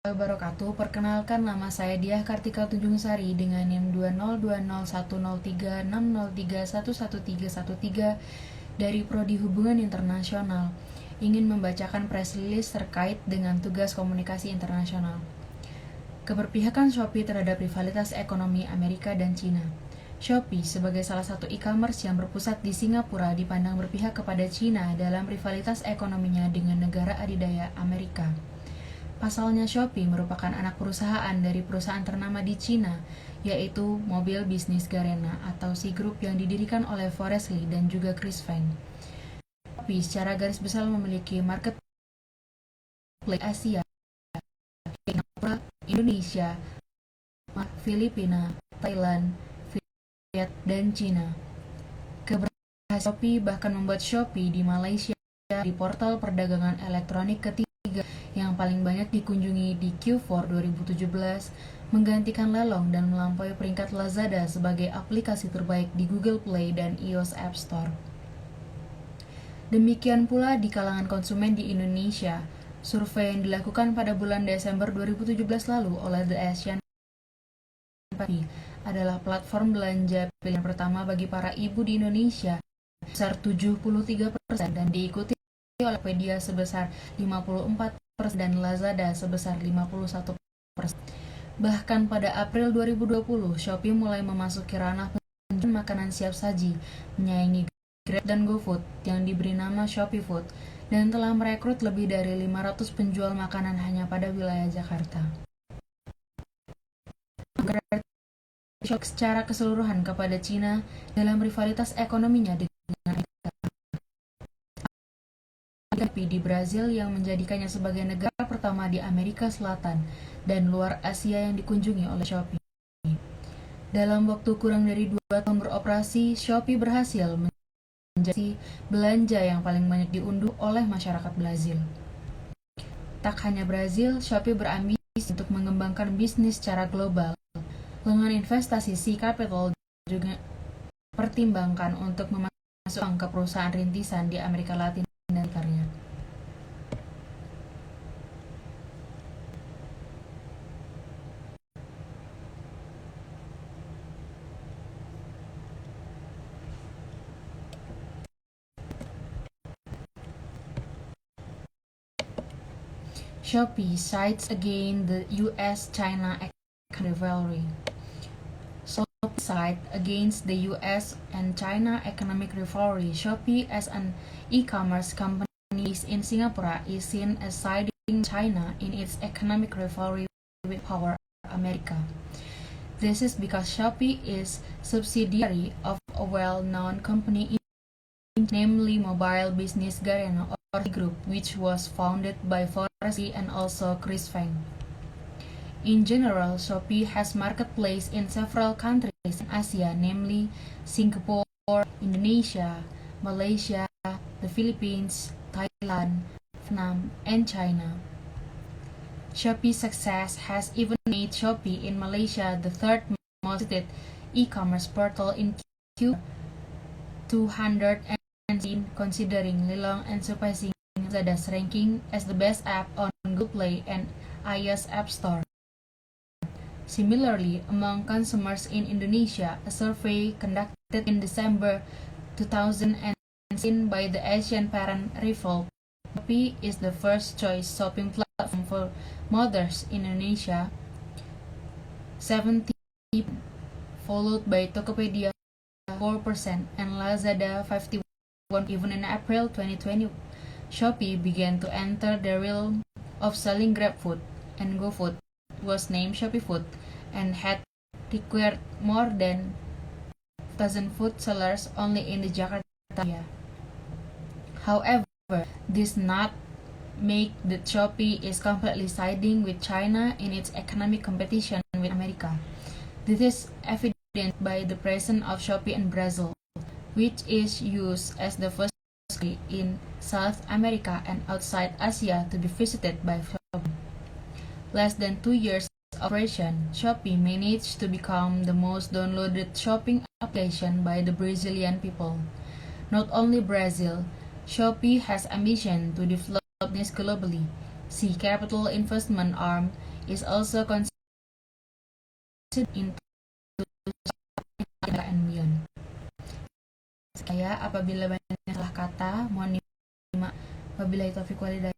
Wabarakatuh. Perkenalkan, nama saya Diah Kartika Tunjungsari dengan NIM 202010360311313 dari Prodi Hubungan Internasional. Ingin membacakan press release terkait dengan tugas komunikasi internasional. Keberpihakan Shopee terhadap rivalitas ekonomi Amerika dan Cina. Shopee sebagai salah satu e-commerce yang berpusat di Singapura dipandang berpihak kepada Cina dalam rivalitas ekonominya dengan negara adidaya Amerika. Pasalnya, Shopee merupakan anak perusahaan dari perusahaan ternama di Cina, yaitu Mobile Business Garena atau C Group yang didirikan oleh Forrest Li dan juga Chris Feng. Shopee secara garis besar memiliki marketplace Asia, Singapura, Indonesia, Filipina, Thailand, Vietnam, dan Cina. Keberhasilan Shopee bahkan membuat Shopee di Malaysia di portal perdagangan elektronik ketiga yang paling banyak dikunjungi di Q4 2017, menggantikan Lelong dan melampaui peringkat Lazada sebagai aplikasi terbaik di Google Play dan iOS App Store. Demikian pula di kalangan konsumen di Indonesia. Survei yang dilakukan pada bulan Desember 2017 lalu oleh The Asian Shopee adalah platform belanja pilihan pertama bagi para ibu di Indonesia sebesar 73% dan diikuti oleh Tokopedia sebesar 54% dan Lazada sebesar 51%. Bahkan pada April 2020, Shopee mulai memasuki ranah penjualan makanan siap saji, menyaingi Grab dan GoFood yang diberi nama Shopee Food, dan telah merekrut lebih dari 500 penjual makanan hanya pada wilayah Jakarta. Shopee secara keseluruhan kepada Cina dalam rivalitas ekonominya dengan di Brazil yang menjadikannya sebagai negara pertama di Amerika Selatan dan luar Asia yang dikunjungi oleh Shopee. Dalam waktu kurang dari 2 tahun beroperasi, Shopee berhasil menjadi belanja yang paling banyak diunduh oleh masyarakat Brazil. Tak hanya Brazil, Shopee berambisi untuk mengembangkan bisnis secara global. Dengan investasi C Capital juga pertimbangkan untuk memasukkan ke perusahaan rintisan di Amerika Latin dan sekitarnya. Shopee cites again the U.S.-China economic rivalry. Shopee cites against the U.S. and China economic rivalry. Shopee, as an e-commerce company based in Singapore, is seen as siding China in its economic rivalry with power America. This is because Shopee is subsidiary of a well-known company, namely Mobile Business Garena or C Group, which was founded by Forrest Li and also Chris Feng. In general, Shopee has marketplace in several countries in Asia, namely Singapore, Indonesia, Malaysia, the Philippines, Thailand, Vietnam, and China. Shopee's success has even made Shopee in Malaysia the third most visited e-commerce portal in Q2, 210, considering Lelong and surpassing Lazada's ranking as the best app on Google Play and iOS App Store. Similarly, among consumers in Indonesia, a survey conducted in December 2016 by the Asian Parent Revolt, Shopee is the first choice shopping platform for mothers in Indonesia, 70%, followed by Tokopedia 4% and Lazada 51%. Even in April 2020, Shopee began to enter the realm of selling GrabFood, and GoFood was named Shopee Food and had acquired more than 1,000 food sellers only in the Jakarta area. However, this not make that Shopee is completely siding with China in its economic competition with America. This is evident by the presence of Shopee in Brazil, which is used as the first country in South America and outside Asia to be visited by Shopee. Less than 2 years of operation, Shopee managed to become the most downloaded shopping application by the Brazilian people. Not only Brazil, Shopee has ambition to develop business globally. C Capital investment arm is also considered in and beyond. Saya apabila banyak salah kata, mohon dimaklumi. Wabillahi taufiq walhidayah.